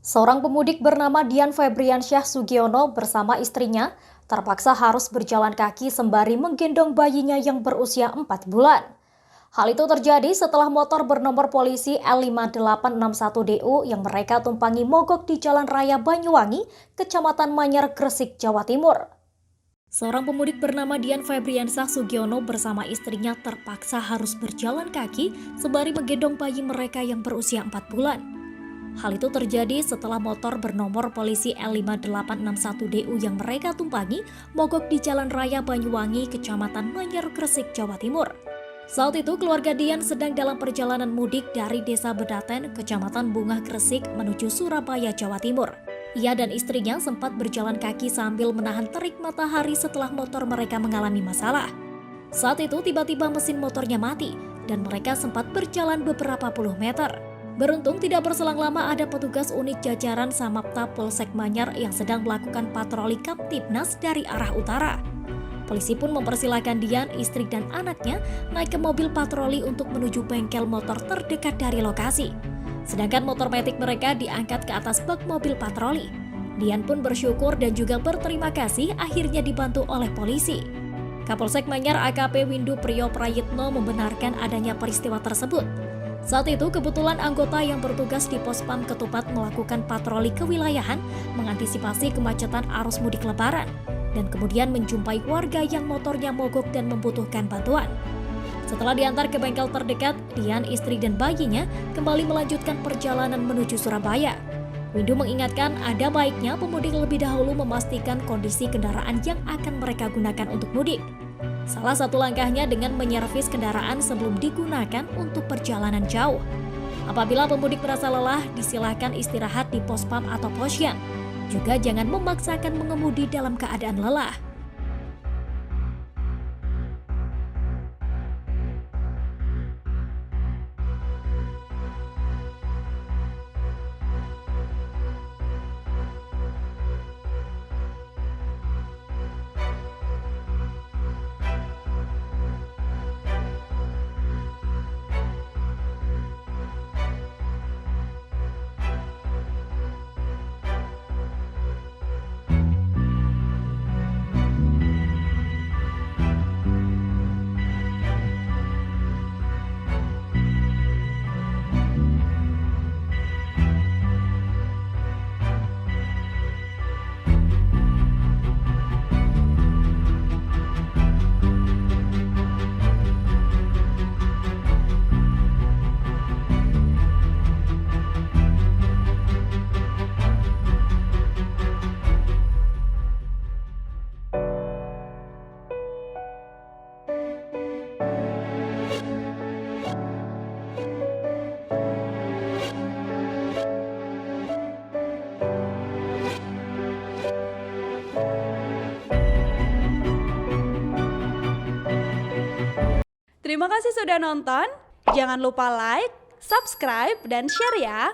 Seorang pemudik bernama Dian Febriansyah Sugiono bersama istrinya terpaksa harus berjalan kaki sembari menggendong bayinya yang berusia 4 bulan. Hal itu terjadi setelah motor bernomor polisi L5861DU yang mereka tumpangi mogok di Jalan Raya Banyuwangi, Kecamatan Manyar, Gresik, Jawa Timur. Seorang pemudik bernama Dian Febriansyah Sugiono bersama istrinya terpaksa harus berjalan kaki sembari menggendong bayi mereka yang berusia 4 bulan. Hal itu terjadi setelah motor bernomor polisi L5861DU yang mereka tumpangi mogok di Jalan Raya Banyuwangi, Kecamatan Manyar, Gresik, Jawa Timur. Saat itu keluarga Dian sedang dalam perjalanan mudik dari Desa Bedaten, Kecamatan Bungah, Gresik menuju Surabaya, Jawa Timur. Ia dan istrinya sempat berjalan kaki sambil menahan terik matahari setelah motor mereka mengalami masalah. Saat itu tiba-tiba mesin motornya mati dan mereka sempat berjalan beberapa puluh meter. Beruntung tidak berselang lama ada petugas unit jajaran Samapta Polsek Manyar yang sedang melakukan patroli Kamtibnas dari arah utara. Polisi pun mempersilahkan Dian, istri dan anaknya naik ke mobil patroli untuk menuju bengkel motor terdekat dari lokasi. Sedangkan motor metik mereka diangkat ke atas bak mobil patroli. Dian pun bersyukur dan juga berterima kasih akhirnya dibantu oleh polisi. Kapolsek Manyar AKP Windu Priyo Prayitno membenarkan adanya peristiwa tersebut. Saat itu kebetulan anggota yang bertugas di Pospam Ketupat melakukan patroli kewilayahan mengantisipasi kemacetan arus mudik lebaran dan kemudian menjumpai warga yang motornya mogok dan membutuhkan bantuan. Setelah diantar ke bengkel terdekat, Dian, istri dan bayinya kembali melanjutkan perjalanan menuju Surabaya. Windu mengingatkan ada baiknya pemudik lebih dahulu memastikan kondisi kendaraan yang akan mereka gunakan untuk mudik. Salah satu langkahnya dengan menyervis kendaraan sebelum digunakan untuk perjalanan jauh. Apabila pemudik merasa lelah, disilakan istirahat di Pospam atau posyan. Juga jangan memaksakan mengemudi dalam keadaan lelah. Terima kasih sudah nonton. Jangan lupa like, subscribe, dan share ya.